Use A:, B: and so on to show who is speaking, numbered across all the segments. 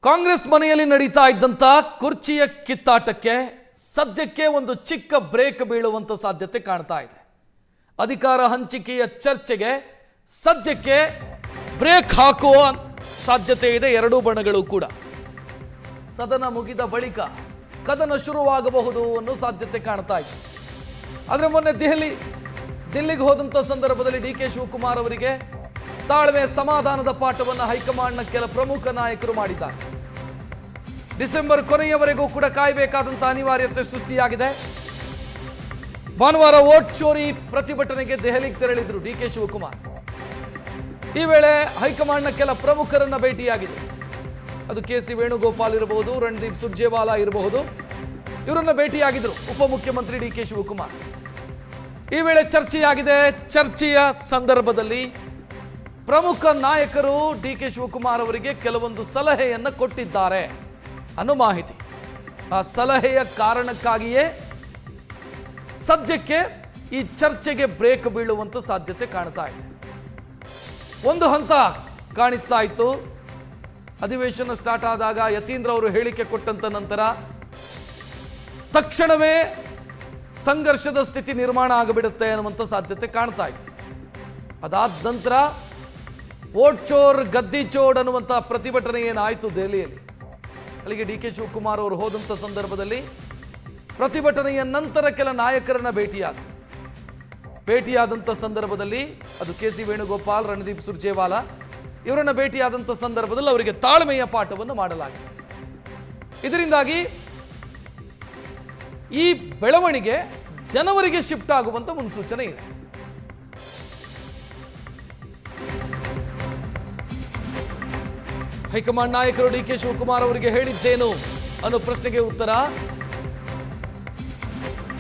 A: ಕಾಂಗ್ರೆಸ್ ಮನೆಯಲ್ಲಿ ನಡೀತಾ ಇದ್ದಂತ ಕುರ್ಚಿಯ ಕಿತ್ತಾಟಕ್ಕೆ ಸದ್ಯಕ್ಕೆ ಒಂದು ಚಿಕ್ಕ ಬ್ರೇಕ್ ಬೀಳುವಂತ ಸಾಧ್ಯತೆ ಕಾಣ್ತಾ ಇದೆ. ಅಧಿಕಾರ ಹಂಚಿಕೆಯ ಚರ್ಚೆಗೆ ಸದ್ಯಕ್ಕೆ ಬ್ರೇಕ್ ಹಾಕುವ ಸಾಧ್ಯತೆ ಇದೆ. ಎರಡೂ ಬಣಗಳು ಕೂಡ ಸದನ ಮುಗಿದ ಬಳಿಕ ಕದನ ಶುರುವಾಗಬಹುದು ಅನ್ನೋ ಸಾಧ್ಯತೆ ಕಾಣ್ತಾ ಇದೆ. ಆದರೆ ಮೊನ್ನೆ ದಿಲ್ಲಿಗೆ ಹೋದಂತ ಸಂದರ್ಭದಲ್ಲಿ ಡಿ ಕೆ ಶಿವಕುಮಾರ್ ಅವರಿಗೆ ತಾಳ್ಮೆ ಸಮಾಧಾನದ ಪಾಠವನ್ನು ಹೈಕಮಾಂಡ್ನ ಕೆಲ ಪ್ರಮುಖ ನಾಯಕರು ಮಾಡಿದ್ದಾರೆ. ಡಿಸೆಂಬರ್ ಕೊನೆಯವರೆಗೂ ಕೂಡ ಕಾಯಬೇಕಾದಂತ ಅನಿವಾರ್ಯತೆ ಸೃಷ್ಟಿಯಾಗಿದೆ. ಭಾನುವಾರ ವೋಟ್ ಚೋರಿ ಪ್ರತಿಭಟನೆಗೆ ದೆಹಲಿಗೆ ತೆರಳಿದ್ರು ಡಿ ಕೆ ಶಿವಕುಮಾರ್. ಈ ವೇಳೆ ಹೈಕಮಾಂಡ್ನ ಕೆಲ ಪ್ರಮುಖರನ್ನ ಭೇಟಿಯಾಗಿದೆ. ಅದು ಕೆ ಸಿ ವೇಣುಗೋಪಾಲ್ ಇರಬಹುದು, ರಣದೀಪ್ ಸುರ್ಜೇವಾಲಾ ಇರಬಹುದು. ಇವರನ್ನ ಭೇಟಿಯಾಗಿದ್ರು ಉಪಮುಖ್ಯಮಂತ್ರಿ ಡಿ ಕೆ ಶಿವಕುಮಾರ್. ಈ ವೇಳೆ ಚರ್ಚೆಯಾಗಿದೆ. ಚರ್ಚೆಯ ಸಂದರ್ಭದಲ್ಲಿ ಪ್ರಮುಖ ನಾಯಕರು ಡಿ ಕೆ ಶಿವಕುಮಾರ್ ಅವರಿಗೆ ಕೆಲವೊಂದು ಸಲಹೆಯನ್ನ ಕೊಟ್ಟಿದ್ದಾರೆ ಅನ್ನೋ ಮಾಹಿತಿ. ಆ ಸಲಹೆಯ ಕಾರಣಕ್ಕಾಗಿಯೇ ಸದ್ಯಕ್ಕೆ ಈ ಚರ್ಚೆಗೆ ಬ್ರೇಕ್ ಬೀಳುವಂತ ಸಾಧ್ಯತೆ ಕಾಣ್ತಾ ಇದೆ. ಒಂದು ಹಂತ ಕಾಣಿಸ್ತಾ ಇತ್ತು. ಅಧಿವೇಶನ ಸ್ಟಾರ್ಟ್ ಆದಾಗ ಯತೀಂದ್ರ ಅವರು ಹೇಳಿಕೆ ಕೊಟ್ಟಂತ ನಂತರ ತಕ್ಷಣವೇ ಸಂಘರ್ಷದ ಸ್ಥಿತಿ ನಿರ್ಮಾಣ ಆಗಿಬಿಡುತ್ತೆ ಅನ್ನುವಂಥ ಸಾಧ್ಯತೆ ಕಾಣ್ತಾ ಇತ್ತು. ಅದಾದ ನಂತರ ವೋಟ್ ಚೋರ್ ಗದ್ದಿ ಚೋಡ್ ಅನ್ನುವಂಥ ಪ್ರತಿಭಟನೆ ಏನಾಯಿತು ದೆಹಲಿಯಲ್ಲಿ, ಅಲ್ಲಿಗೆ ಡಿ ಕೆ ಶಿವಕುಮಾರ್ ಅವರು ಹೋದಂಥ ಸಂದರ್ಭದಲ್ಲಿ ಪ್ರತಿಭಟನೆಯ ನಂತರ ಕೆಲ ನಾಯಕರನ್ನ ಭೇಟಿಯಾದಂಥ ಸಂದರ್ಭದಲ್ಲಿ ಅದು ಕೆ ಸಿ ವೇಣುಗೋಪಾಲ್, ರಣದೀಪ್ ಸುರ್ಜೇವಾಲಾ ಇವರನ್ನ ಭೇಟಿಯಾದಂಥ ಸಂದರ್ಭದಲ್ಲಿ ಅವರಿಗೆ ತಾಳ್ಮೆಯ ಪಾಠವನ್ನು ಮಾಡಲಾಗಿದೆ. ಇದರಿಂದಾಗಿ ಈ ಬೆಳವಣಿಗೆ ಜನವರಿಗೆ ಶಿಫ್ಟ್ ಆಗುವಂತ ಮುನ್ಸೂಚನೆ ಇದೆ. ಹೈಕಮಾಂಡ್ ನಾಯಕರು ಡಿ ಕೆ ಶಿವಕುಮಾರ್ ಅವರಿಗೆ ಹೇಳಿದ್ದೇನು ಅನ್ನೋ ಪ್ರಶ್ನೆಗೆ ಉತ್ತರ,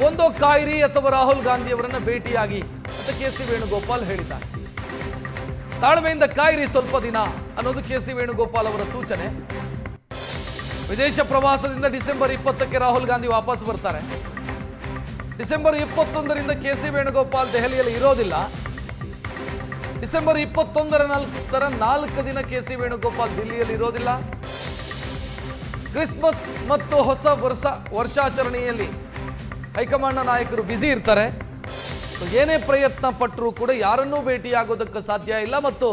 A: ಒಂದೋ ಕಾಯಿರಿ ಅಥವಾ ರಾಹುಲ್ ಗಾಂಧಿ ಅವರನ್ನ ಭೇಟಿಯಾಗಿ ಅಂತ ಕೆ ಸಿ ವೇಣುಗೋಪಾಲ್ ಹೇಳಿದ್ದಾರೆ. ತಾಳ್ಮೆಯಿಂದ ಕಾಯಿರಿ ಸ್ವಲ್ಪ ದಿನ ಅನ್ನೋದು ಕೆ ಸಿ ವೇಣುಗೋಪಾಲ್ ಅವರ ಸೂಚನೆ. ವಿದೇಶ ಪ್ರವಾಸದಿಂದ ಡಿಸೆಂಬರ್ 20ಕ್ಕೆ ರಾಹುಲ್ ಗಾಂಧಿ ವಾಪಸ್ ಬರ್ತಾರೆ. ಡಿಸೆಂಬರ್ 21ರಿಂದ ಕೆ ಸಿ ವೇಣುಗೋಪಾಲ್ ದೆಹಲಿಯಲ್ಲಿ ಇರೋದಿಲ್ಲ. ಡಿಸೆಂಬರ್ 21ರ ನಂತರ 4 ದಿನ ಕೆ ಸಿ ವೇಣುಗೋಪಾಲ್ ದಿಲ್ಲಿಯಲ್ಲಿ ಇರೋದಿಲ್ಲ. ಕ್ರಿಸ್ಮಸ್ ಮತ್ತು ಹೊಸ ವರ್ಷಾಚರಣೆಯಲ್ಲಿ ಹೈಕಮಾಂಡ್ನ ನಾಯಕರು ಬ್ಯುಸಿ ಇರ್ತಾರೆ. ಸೊ ಏನೇ ಪ್ರಯತ್ನ ಪಟ್ಟರೂ ಕೂಡ ಯಾರನ್ನೂ ಭೇಟಿಯಾಗೋದಕ್ಕೆ ಸಾಧ್ಯ ಇಲ್ಲ ಮತ್ತು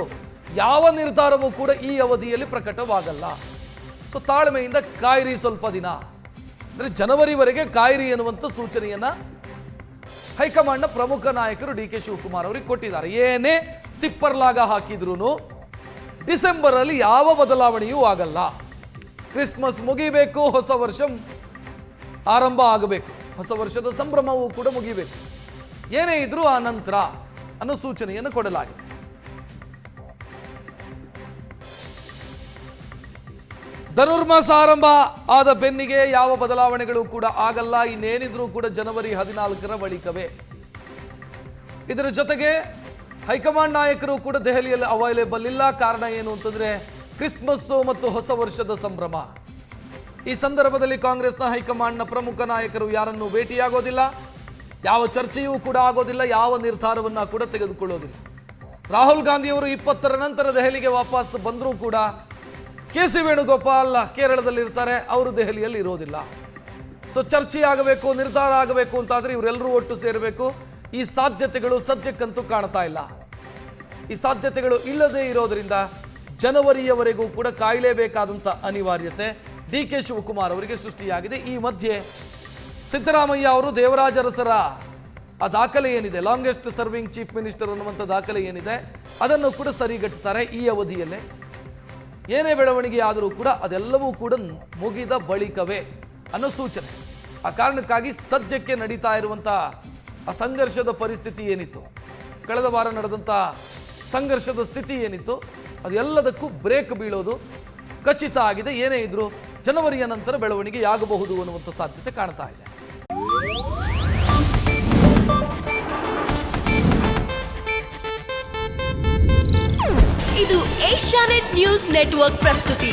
A: ಯಾವ ನಿರ್ಧಾರವೂ ಕೂಡ ಈ ಅವಧಿಯಲ್ಲಿ ಪ್ರಕಟವಾಗಲ್ಲ. ಸೊ ತಾಳ್ಮೆಯಿಂದ ಕಾಯಿರಿ ಸ್ವಲ್ಪ ದಿನ, ಅಂದರೆ ಜನವರಿವರೆಗೆ ಕಾಯಿರಿ ಎನ್ನುವಂಥ ಸೂಚನೆಯನ್ನ ಹೈಕಮಾಂಡ್ನ ಪ್ರಮುಖ ನಾಯಕರು ಡಿ ಕೆ ಶಿವಕುಮಾರ್ ಅವರಿಗೆ ಕೊಟ್ಟಿದ್ದಾರೆ. ಏನೇ ತಿಪ್ಪರ್ಲಾಗ ಹಾಕಿದ್ರು ಡಿಸೆಂಬರ್ ಅಲ್ಲಿ ಯಾವ ಬದಲಾವಣೆಯೂ ಆಗಲ್ಲ. ಕ್ರಿಸ್ಮಸ್ ಮುಗಿಬೇಕು, ಹೊಸ ವರ್ಷ ಆರಂಭ ಆಗಬೇಕು, ಹೊಸ ವರ್ಷದ ಸಂಭ್ರಮವೂ ಕೂಡ ಮುಗಿಬೇಕು. ಏನೇ ಇದ್ರೂ ಆ ನಂತರ ಅನ್ನೋ ಸೂಚನೆಯನ್ನು ಕೊಡಲಾಗಿದೆ. ಧನುರ್ಮಾಸ ಆರಂಭ ಆದ ಬೆನ್ನಿಗೆ ಯಾವ ಬದಲಾವಣೆಗಳು ಕೂಡ ಆಗಲ್ಲ. ಇನ್ನೇನಿದ್ರೂ ಕೂಡ ಜನವರಿ 14ರ ಬಳಿಕವೇ. ಇದರ ಜೊತೆಗೆ ಹೈಕಮಾಂಡ್ ನಾಯಕರು ಕೂಡ ದೆಹಲಿಯಲ್ಲಿ ಅವೈಲೇಬಲ್ ಇಲ್ಲ. ಕಾರಣ ಏನು ಅಂತಂದ್ರೆ ಕ್ರಿಸ್ಮಸ್ ಮತ್ತು ಹೊಸ ವರ್ಷದ ಸಂಭ್ರಮ. ಈ ಸಂದರ್ಭದಲ್ಲಿ ಕಾಂಗ್ರೆಸ್ನ ಹೈಕಮಾಂಡ್ನ ಪ್ರಮುಖ ನಾಯಕರು ಯಾರನ್ನೂ ಭೇಟಿಯಾಗೋದಿಲ್ಲ, ಯಾವ ಚರ್ಚೆಯೂ ಕೂಡ ಆಗೋದಿಲ್ಲ, ಯಾವ ನಿರ್ಧಾರವನ್ನ ಕೂಡ ತೆಗೆದುಕೊಳ್ಳೋದಿಲ್ಲ. ರಾಹುಲ್ ಗಾಂಧಿ ಅವರು 20ರ ನಂತರ ದೆಹಲಿಗೆ ವಾಪಸ್ ಬಂದರೂ ಕೂಡ ಕೆ ಸಿ ವೇಣುಗೋಪಾಲ್ ಕೇರಳದಲ್ಲಿ ಇರ್ತಾರೆ, ಅವರು ದೆಹಲಿಯಲ್ಲಿ ಇರೋದಿಲ್ಲ. ಸೊ ಚರ್ಚೆ ಆಗಬೇಕು, ನಿರ್ಧಾರ ಆಗಬೇಕು ಅಂತಾದ್ರೆ ಇವರೆಲ್ಲರೂ ಒಟ್ಟು ಸೇರಬೇಕು. ಈ ಸಾಧ್ಯತೆಗಳು ಸದ್ಯಕ್ಕಂತೂ ಕಾಣ್ತಾ ಇಲ್ಲ. ಈ ಸಾಧ್ಯತೆಗಳು ಇಲ್ಲದೆ ಇರೋದ್ರಿಂದ ಜನವರಿಯವರೆಗೂ ಕೂಡ ಕಾಯಲೇಬೇಕಾದಂಥ ಅನಿವಾರ್ಯತೆ ಡಿ ಕೆ ಶಿವಕುಮಾರ್ ಅವರಿಗೆ ಸೃಷ್ಟಿಯಾಗಿದೆ. ಈ ಮಧ್ಯೆ ಸಿದ್ದರಾಮಯ್ಯ ಅವರು ದೇವರಾಜ ಅರಸರ ಆ ದಾಖಲೆ ಏನಿದೆ, ಲಾಂಗೆಸ್ಟ್ ಸರ್ವಿಂಗ್ ಚೀಫ್ ಮಿನಿಸ್ಟರ್ ಅನ್ನುವಂಥ ದಾಖಲೆ ಏನಿದೆ, ಅದನ್ನು ಕೂಡ ಸರಿಗಟ್ಟುತ್ತಾರೆ ಈ ಅವಧಿಯಲ್ಲೇ. ಏನೇ ಬೆಳವಣಿಗೆ ಆದರೂ ಕೂಡ ಅದೆಲ್ಲವೂ ಕೂಡ ಮುಗಿದ ಬಳಿಕವೇ ಅನ್ನೋ ಸೂಚನೆ. ಆ ಕಾರಣಕ್ಕಾಗಿ ಸದ್ಯಕ್ಕೆ ನಡೀತಾ ಇರುವಂಥ ಆ ಸಂಘರ್ಷದ ಪರಿಸ್ಥಿತಿ ಏನಿತ್ತು, ಕಳೆದ ವಾರ ನಡೆದಂಥ ಸಂಘರ್ಷದ ಸ್ಥಿತಿ ಏನಿತ್ತು, ಅದೆಲ್ಲದಕ್ಕೂ ಬ್ರೇಕ್ ಬೀಳೋದು ಖಚಿತ ಆಗಿದೆ. ಏನೇ ಇದ್ರೂ ಜನವರಿಯ ನಂತರ ಬೆಳವಣಿಗೆ ಆಗಬಹುದು ಅನ್ನುವಂಥ ಸಾಧ್ಯತೆ ಕಾಣ್ತಾ ಇದೆ.
B: ಇದು ಏಷ್ಯಾನೆಟ್ ನ್ಯೂಸ್ ನೆಟ್ವರ್ಕ್ ಪ್ರಸ್ತುತಿ.